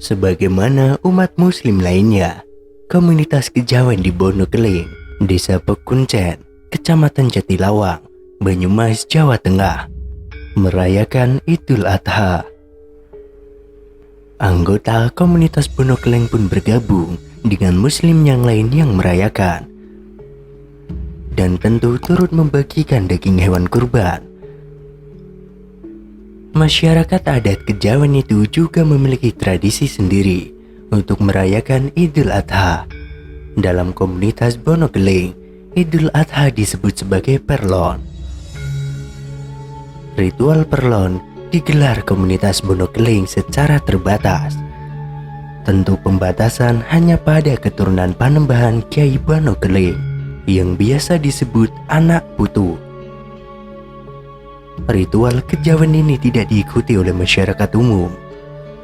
Sebagaimana umat muslim lainnya, komunitas kejawen di Bonokeling, Desa Pekuncen, Kecamatan Jatilawang, Banyumas, Jawa Tengah, merayakan Idul Adha. Anggota komunitas Bonokeling pun bergabung dengan muslim yang lain yang merayakan, dan tentu turut membagikan daging hewan kurban. Masyarakat adat kejawen itu juga memiliki tradisi sendiri untuk merayakan Idul Adha. Dalam komunitas Bonokeling, Idul Adha disebut sebagai Perlon. Ritual Perlon digelar komunitas Bonokeling secara terbatas. Tentu pembatasan hanya pada keturunan Panembahan Kyai Bonokeling yang biasa disebut anak putu. Ritual kejawen ini tidak diikuti oleh masyarakat umum.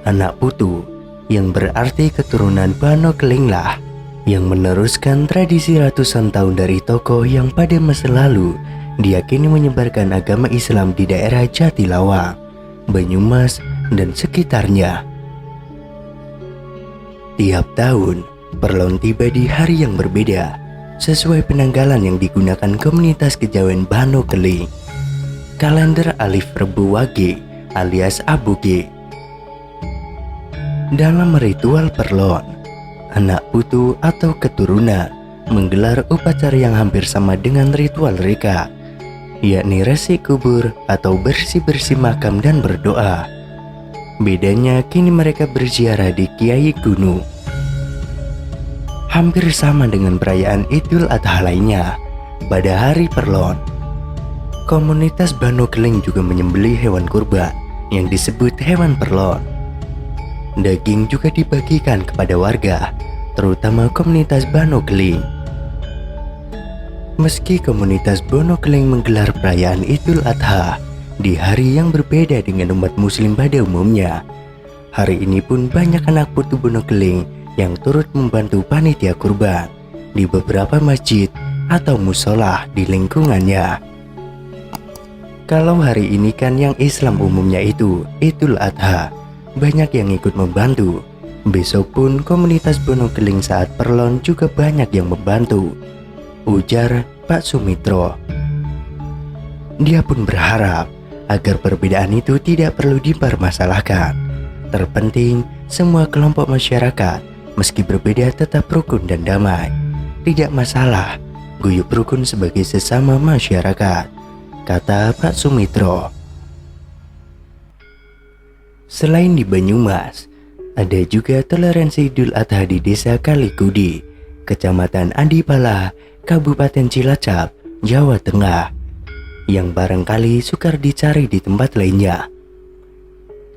Anak putu, yang berarti keturunan Bonokelinglah, yang meneruskan tradisi ratusan tahun dari tokoh yang pada masa lalu diyakini menyebarkan agama Islam di daerah Jatilawang, Banyumas, dan sekitarnya. Tiap tahun, Perlon tiba di hari yang berbeda, sesuai penanggalan yang digunakan komunitas kejawen Bonokeling. Kalender Alif Rebu Wage alias Aboge. Dalam ritual Perlon, anak putu atau keturunan menggelar upacara yang hampir sama dengan ritual reka, yakni resi kubur atau bersih-bersih makam dan berdoa. Bedanya kini mereka berziarah di Kiai Gunung. Hampir sama dengan perayaan Idul Adha lainnya, pada hari Perlon, komunitas Bonokeling juga menyembelih hewan kurban yang disebut hewan Perlon. Daging juga dibagikan kepada warga, terutama komunitas Bonokeling. Meski komunitas Bonokeling menggelar perayaan Idul Adha di hari yang berbeda dengan umat muslim pada umumnya, hari ini pun banyak anak putu Bonokeling yang turut membantu panitia kurban di beberapa masjid atau musola di lingkungannya. Kalau hari ini kan yang Islam umumnya itu Idul Adha, banyak yang ikut membantu. Besok pun komunitas Bonokeling saat Perlon juga banyak yang membantu, ujar Pak Sumitro. Dia pun berharap agar perbedaan itu tidak perlu dipermasalahkan. Terpenting semua kelompok masyarakat meski berbeda tetap rukun dan damai. Tidak masalah, guyup rukun sebagai sesama masyarakat, kata Pak Sumitro. Selain di Banyumas, ada juga toleransi Idul Adha di Desa Kalikudi, Kecamatan Adipala, Kabupaten Cilacap, Jawa Tengah, yang barangkali sukar dicari di tempat lainnya.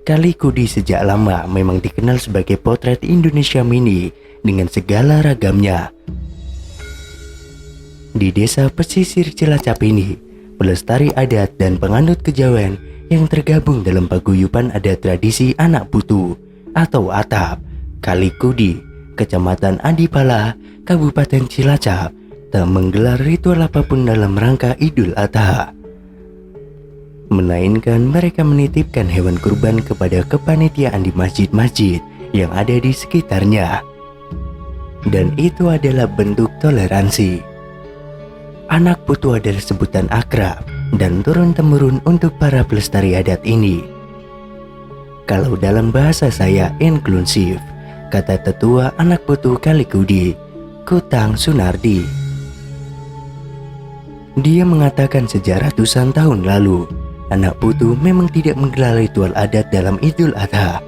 Kalikudi sejak lama memang dikenal sebagai potret Indonesia mini dengan segala ragamnya. Di desa pesisir Cilacap ini, pelestari adat dan penganut kejawen yang tergabung dalam paguyuban adat tradisi anak putu atau atap Kalikudi, Kecamatan Adipala, Kabupaten Cilacap, tak menggelar ritual apapun dalam rangka Idul Adha, melainkan mereka menitipkan hewan kurban kepada kepanitiaan di masjid-masjid yang ada di sekitarnya. Dan itu adalah bentuk toleransi. Anak putu adalah sebutan akrab dan turun-temurun untuk para pelestari adat ini. Kalau dalam bahasa saya inklusif, kata tetua anak putu Kalikudi, Kutang Sunardi. Dia mengatakan sejak ratusan tahun lalu, anak putu memang tidak menggelar ritual adat dalam Idul Adha.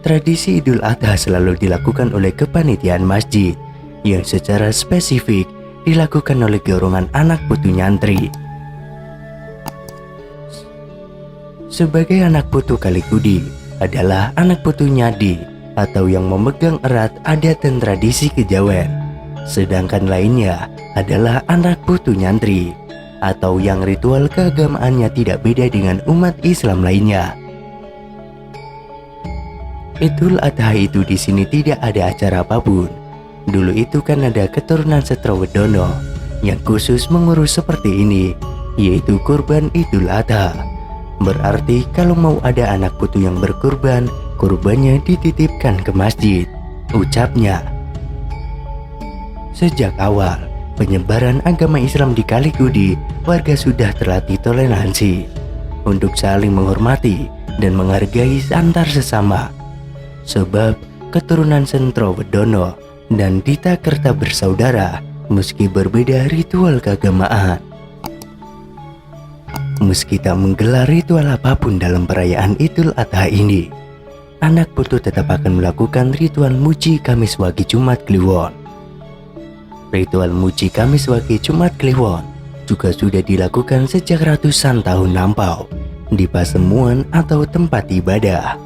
Tradisi Idul Adha selalu dilakukan oleh kepanitiaan masjid yang secara spesifik dilakukan oleh golongan anak putu nyantri. Sebagai anak putu Kalikudi adalah anak putu nyadi atau yang memegang erat adat dan tradisi kejawen. Sedangkan lainnya adalah anak putu nyantri atau yang ritual keagamaannya tidak beda dengan umat Islam lainnya. Idul Adha itu di sini tidak ada acara apapun. Dulu itu kan ada keturunan Setrowedono yang khusus mengurus seperti ini, yaitu kurban Idul Adha. Berarti kalau mau ada anak putu yang berkurban kurbannya dititipkan ke masjid. Ucapnya, sejak awal penyebaran agama Islam di Kalikudi, warga sudah terlatih toleransi untuk saling menghormati dan menghargai antar sesama. Sebab keturunan Sentrowedono dan Ditakerta bersaudara meski berbeda ritual keagamaan. Meski tak menggelar ritual apapun dalam perayaan Idul Adha ini, anak putu tetap akan melakukan ritual Muji Kamis Wage Jumat Kliwon. Ritual Muji Kamis Wage Jumat Kliwon juga sudah dilakukan sejak ratusan tahun lampau di pasemuan atau tempat ibadah.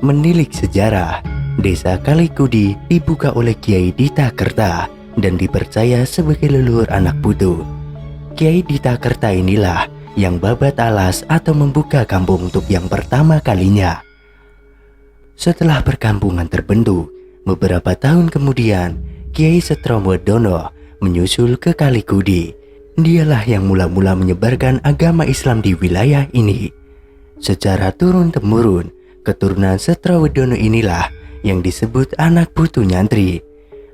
Menilik sejarah, desa Kalikudi dibuka oleh Kiai Ditakerta dan dipercaya sebagai leluhur anak putu. Kiai Ditakerta inilah yang babat alas atau membuka kampung untuk yang pertama kalinya. Setelah perkampungan terbentuk, beberapa tahun kemudian Kiai Sentrowedono menyusul ke Kalikudi. Dialah yang mula-mula menyebarkan agama Islam di wilayah ini. Secara turun-temurun, keturunan Sentrowedono inilah yang disebut anak putu nyantri.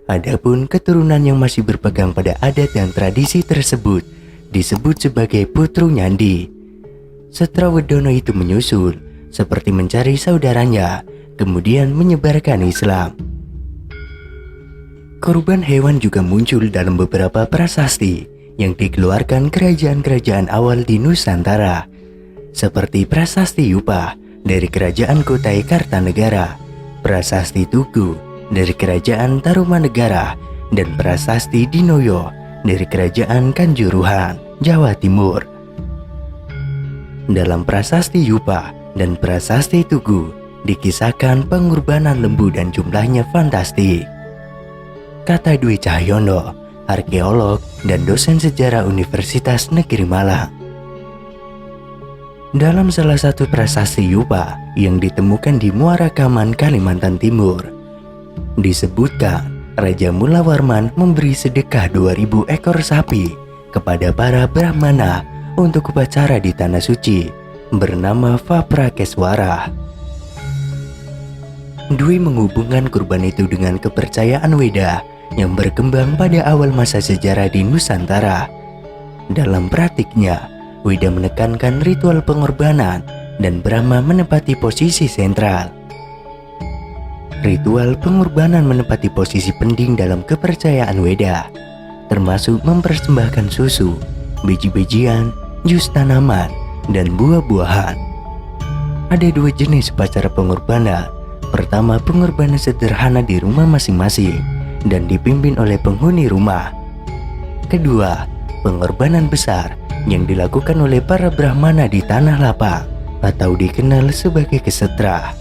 Adapun keturunan yang masih berpegang pada adat dan tradisi tersebut disebut sebagai putru nyandi. Sentrowedono itu menyusul seperti mencari saudaranya, kemudian menyebarkan Islam. Kurban hewan juga muncul dalam beberapa prasasti yang dikeluarkan kerajaan-kerajaan awal di Nusantara, seperti prasasti Yupa dari kerajaan Kutai Kartanegara, prasasti Tugu dari kerajaan Tarumanegara, dan prasasti Dinoyo dari kerajaan Kanjuruhan, Jawa Timur. Dalam prasasti Yupa dan prasasti Tugu dikisahkan pengorbanan lembu dan jumlahnya fantastik. Kata Dwi Cahyono, arkeolog dan dosen sejarah Universitas Negeri Malang. Dalam salah satu prasasti Yupa yang ditemukan di Muara Kaman, Kalimantan Timur, disebutkan Raja Mulawarman memberi sedekah 2000 ekor sapi kepada para Brahmana untuk upacara di Tanah Suci bernama Vaprakeswara. Dwi menghubungkan kurban itu dengan kepercayaan Weda yang berkembang pada awal masa sejarah di Nusantara. Dalam praktiknya, Weda menekankan ritual pengorbanan dan Brahma menempati posisi sentral. Ritual pengorbanan menempati posisi penting dalam kepercayaan Weda, termasuk mempersembahkan susu, biji-bijian, jus tanaman, dan buah-buahan. Ada dua jenis upacara pengorbanan. Pertama, pengorbanan sederhana di rumah masing-masing dan dipimpin oleh penghuni rumah. Kedua, pengorbanan besar yang dilakukan oleh para Brahmana di tanah lapang atau dikenal sebagai kesetra.